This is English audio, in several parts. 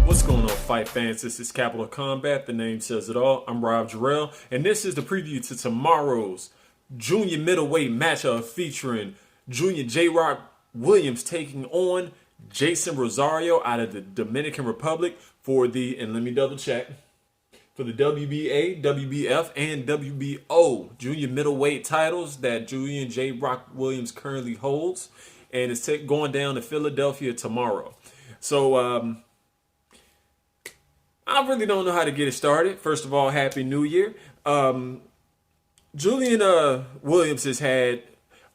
What's going on, fight fans? This is Capital Combat. The name says it all. I'm Rob Jarrell, and this is the preview to tomorrow's junior middleweight matchup featuring Junior J-Rock Williams taking on Jeison Rosario out of the Dominican Republic for the, and let me double check, for the WBA, WBF, and WBO junior middleweight titles that Junior J-Rock Williams currently holds. And it's going down to Philadelphia tomorrow. So, I really don't know how to get it started. First of all, Happy New Year. Julian Williams has had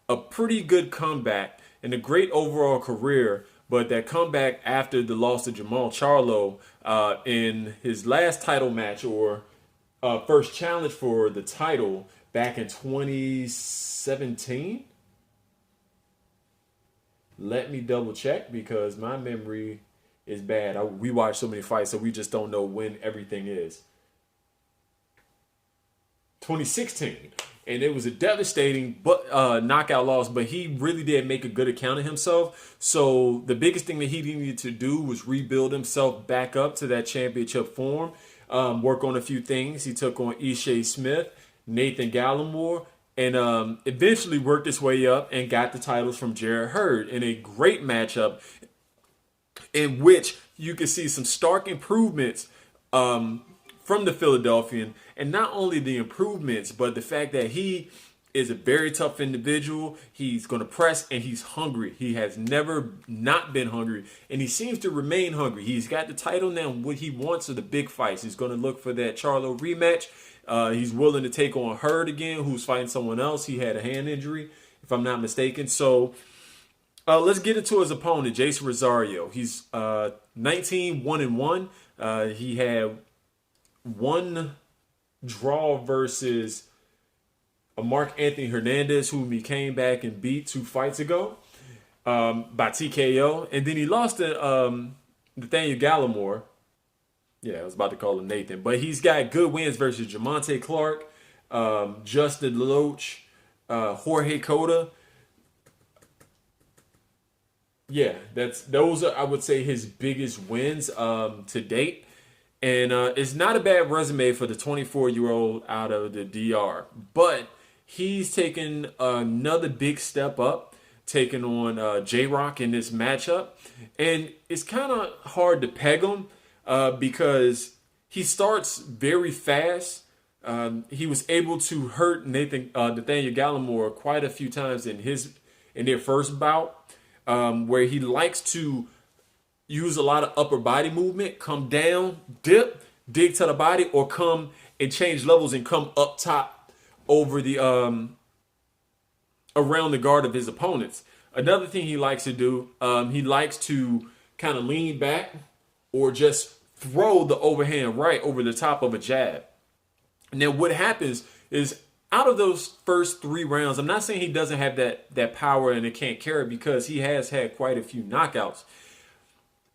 a pretty good comeback and a great overall career, but that comeback after the loss to Jamal Charlo in his last title match, or first challenge for the title back in 2017. Let me double check because my memory is bad. We watch so many fights, so we just don't know when everything is. 2016, and it was a devastating knockout loss, but he really did make a good account of himself. So the biggest thing that he needed to do was rebuild himself back up to that championship form, work on a few things. He took on Ishii Smith, Nathan Gallimore, and eventually worked his way up and got the titles from Jarrett Hurd in a great matchup in which you can see some stark improvements from the Philadelphian. And not only the improvements, but the fact that he is a very tough individual. He's going to press, and he's hungry. He has never not been hungry, and he seems to remain hungry. He's got the title now. What he wants are the big fights. He's going to look for that Charlo rematch. He's willing to take on Hurd again, who's fighting someone else. He had a hand injury, if I'm not mistaken. So let's get into his opponent, Jeison Rosario. He's 19-1-1. He had one draw versus a Mark Anthony Hernandez, whom he came back and beat 2 fights ago by TKO. And then he lost to Nathaniel Gallimore. Yeah, I was about to call him Nathan. But he's got good wins versus Jamonte Clark, Justin Loach, Jorge Cota. Yeah, those are, I would say, his biggest wins to date. And it's not a bad resume for the 24-year-old out of the DR. But he's taken another big step up, taking on J-Rock in this matchup. And it's kind of hard to peg him because he starts very fast. He was able to hurt Nathaniel Gallimore quite a few times in their first bout, where he likes to use a lot of upper body movement, come down, dip, dig to the body, or come and change levels and come up top over the around the guard of his opponents. Another thing he likes to do, he likes to kind of lean back or just throw the overhand right over the top of a jab. And then what happens is, out of those first 3 rounds, I'm not saying he doesn't have that power and it can't carry, because he has had quite a few knockouts.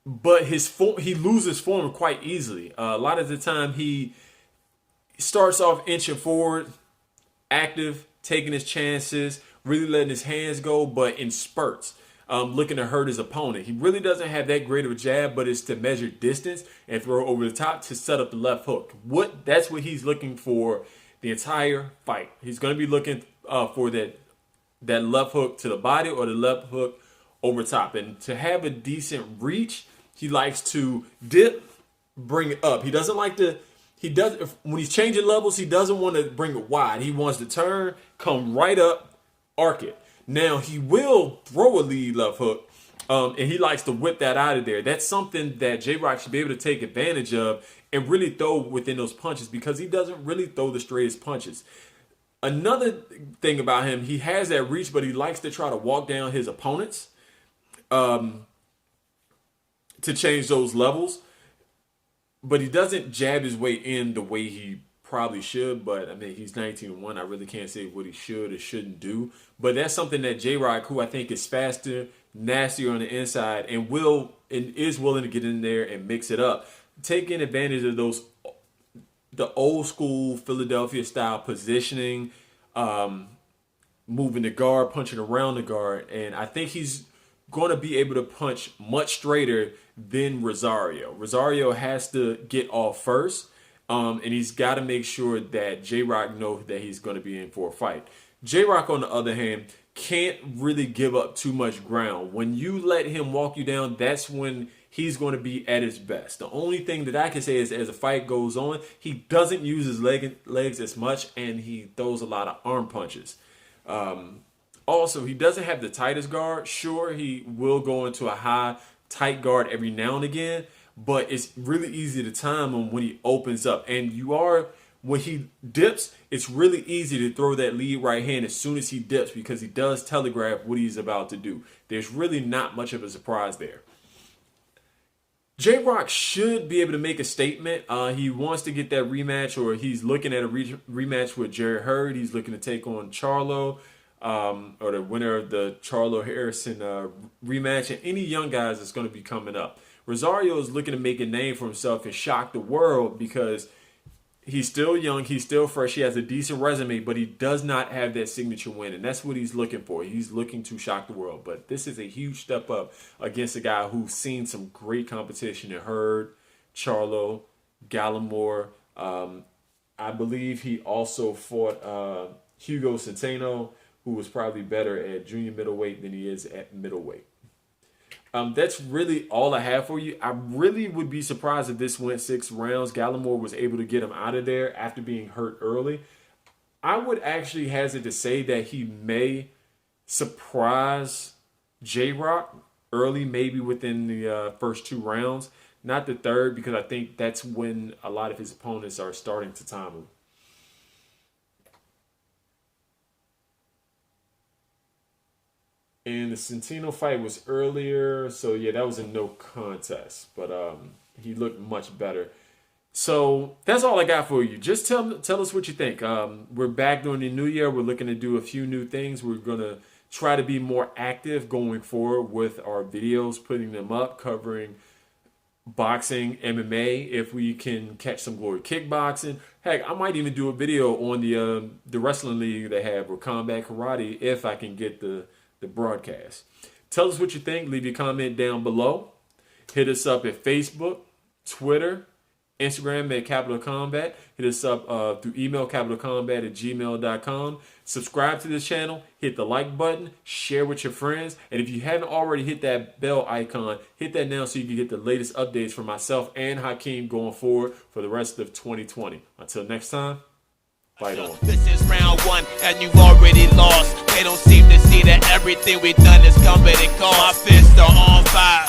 But he loses form quite easily. A lot of the time he starts off inching forward, active, taking his chances, really letting his hands go, but in spurts, looking to hurt his opponent. He really doesn't have that great of a jab, but it's to measure distance and throw over the top to set up the left hook. That's what he's looking for the entire fight. He's going to be looking for that left hook to the body or the left hook over top. And to have a decent reach, he likes to dip, bring it up. He doesn't like to, when he's changing levels, he doesn't want to bring it wide. He wants to turn, come right up, arc it. Now, he will throw a lead left hook, and he likes to whip that out of there. That's something that J-Rock should be able to take advantage of and really throw within those punches, because he doesn't really throw the straightest punches. Another thing about him, he has that reach, but he likes to try to walk down his opponents to change those levels. But he doesn't jab his way in the way he probably should. But, I mean, he's 19-1. I really can't say what he should or shouldn't do. But that's something that J-Rock, who I think is faster, nastier on the inside, and is willing to get in there and mix it up, taking advantage of the old school Philadelphia style positioning, moving the guard, punching around the guard, and I think he's going to be able to punch much straighter than Rosario. Rosario has to get off first, and he's got to make sure that J-Rock knows that he's going to be in for a fight. J-Rock, on the other hand, can't really give up too much ground. When you let him walk you down, that's when he's going to be at his best. The only thing that I can say is as the fight goes on, he doesn't use his legs as much, and he throws a lot of arm punches. Also, he doesn't have the tightest guard. Sure, he will go into a high, tight guard every now and again, but it's really easy to time him when he opens up. And when he dips, it's really easy to throw that lead right hand as soon as he dips because he does telegraph what he's about to do. There's really not much of a surprise there. J-Rock should be able to make a statement. He wants to get that rematch, or he's looking at a rematch with Jerry Hurd. He's looking to take on Charlo, or the winner of the Charlo-Harrison rematch, and any young guys that's going to be coming up. Rosario is looking to make a name for himself and shock the world because he's still young, he's still fresh, he has a decent resume, but he does not have that signature win, and that's what he's looking for. He's looking to shock the world, but this is a huge step up against a guy who's seen some great competition in Hurd, Charlo, Gallimore. I believe he also fought Hugo Centeno, who was probably better at junior middleweight than he is at middleweight. That's really all I have for you. I really would be surprised if this went 6 rounds. Gallimore was able to get him out of there after being hurt early. I would actually hazard to say that he may surprise J-Rock early, maybe within the first 2 rounds. Not the third, because I think that's when a lot of his opponents are starting to time him. And the Centeno fight was earlier, so yeah, that was a no contest. But he looked much better. So that's all I got for you. Just tell us what you think. We're back during the new year. We're looking to do a few new things. We're going to try to be more active going forward with our videos, putting them up, covering boxing, MMA, if we can catch some glory kickboxing. Heck, I might even do a video on the wrestling league they have, or combat karate, if I can get the broadcast. Tell us what you think. Leave your comment down below. Hit us up at Facebook, Twitter, Instagram at Capital Combat. Hit us up through email, capitalcombat@gmail.com. Subscribe to this channel. Hit the like button. Share with your friends. And if you haven't already hit that bell icon, hit that now so you can get the latest updates from myself and Hakeem going forward for the rest of 2020. Until next time, fight on. This is round 1 and you've already lost. They don't seem to see that everything we've done is coming and cost. My fists are on fire.